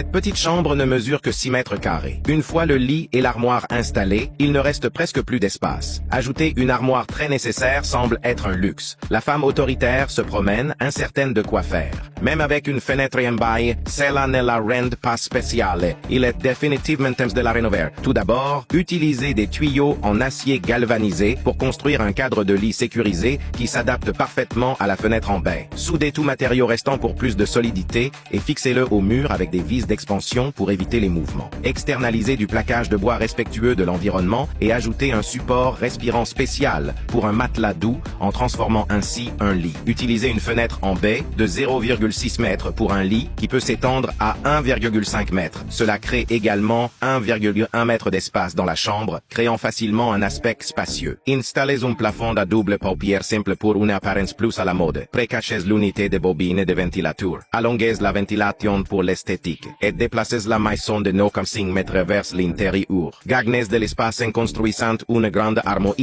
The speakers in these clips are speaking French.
Cette petite chambre ne mesure que 6 mètres carrés. Une fois le lit et l'armoire installés, il ne reste presque plus d'espace. Ajouter une armoire très nécessaire semble être un luxe. La femme autoritaire se promène, incertaine de quoi faire. Même avec une fenêtre en bail, cela ne la rend pas spéciale. Il est définitivement temps de la rénover. Tout d'abord, utilisez des tuyaux en acier galvanisé pour construire un cadre de lit sécurisé qui s'adapte parfaitement à la fenêtre en baie. Soudez tout matériau restant pour plus de solidité et fixez-le au mur avec des vis d'expansion pour éviter les mouvements. Externalisez du plaquage de bois respectueux de l'environnement et ajoutez un support respirant spécial pour un matelas doux en transformant ainsi un lit. Utilisez une fenêtre en baie de 0,6 mètres pour un lit qui peut s'étendre à 1,5 mètre. Cela crée également 1,1 mètre d'espace dans la chambre, créant facilement un aspect spacieux. Installez un plafond à double paupière simple pour une apparence plus à la mode. Précachez l'unité de bobine de ventilateur. Allongez la ventilation pour l'esthétique et déplacez la maison de 9,5 mètres vers l'intérieur. Gagnez de l'espace en construisant une grande armoire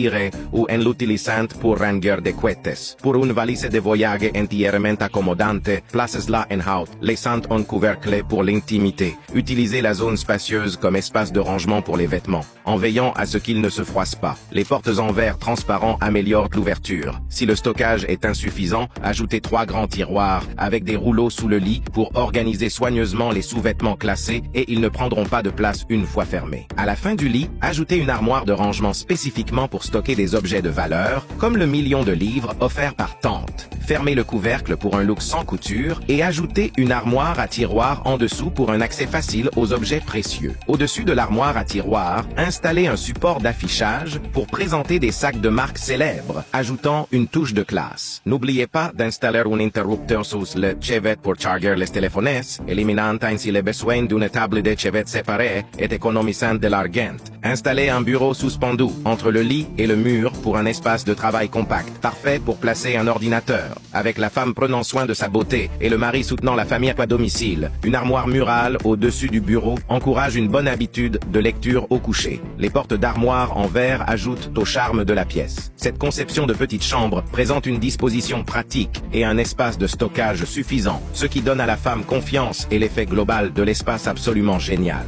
ou en l'utilisant pour ranger de couettes. Pour une valise de voyage entièrement accommodante, placez-la en haut, laissant un couvercle pour l'intimité. Utilisez la zone spacieuse comme espace de rangement pour les vêtements, en veillant à ce qu'ils ne se froissent pas. Les portes en verre transparent améliorent l'ouverture. Si le stockage est insuffisant, ajoutez 3 grands tiroirs avec des rouleaux sous le lit pour organiser soigneusement les sous-vêtements classés et ils ne prendront pas de place une fois fermés. À la fin du lit, ajoutez une armoire de rangement spécifiquement pour stocker des objets de valeur, comme le million de livres offert par Tante. Fermez le couvercle pour un look sans couture et ajoutez une armoire à tiroir en dessous pour un accès facile aux objets précieux. Au-dessus de l'armoire à tiroir, installez un support d'affichage pour présenter des sacs de marque célèbres, ajoutant une touche de classe. N'oubliez pas d'installer un interrupteur sous le chevet pour charger les téléphones, éliminant ainsi les besoins d'une table de chevet séparée et économisant de l'argent. Installez un bureau suspendu entre le lit et le mur pour un espace de travail compact, parfait pour placer un ordinateur. Avec la femme prenant soin de sa beauté et le mari soutenant la famille à domicile, une armoire murale au-dessus du bureau encourage une bonne habitude de lecture au coucher. Les portes d'armoire en verre ajoutent au charme de la pièce. Cette conception de petite chambre présente une disposition pratique et un espace de stockage suffisant, ce qui donne à la femme confiance et l'effet global de l'espace absolument génial.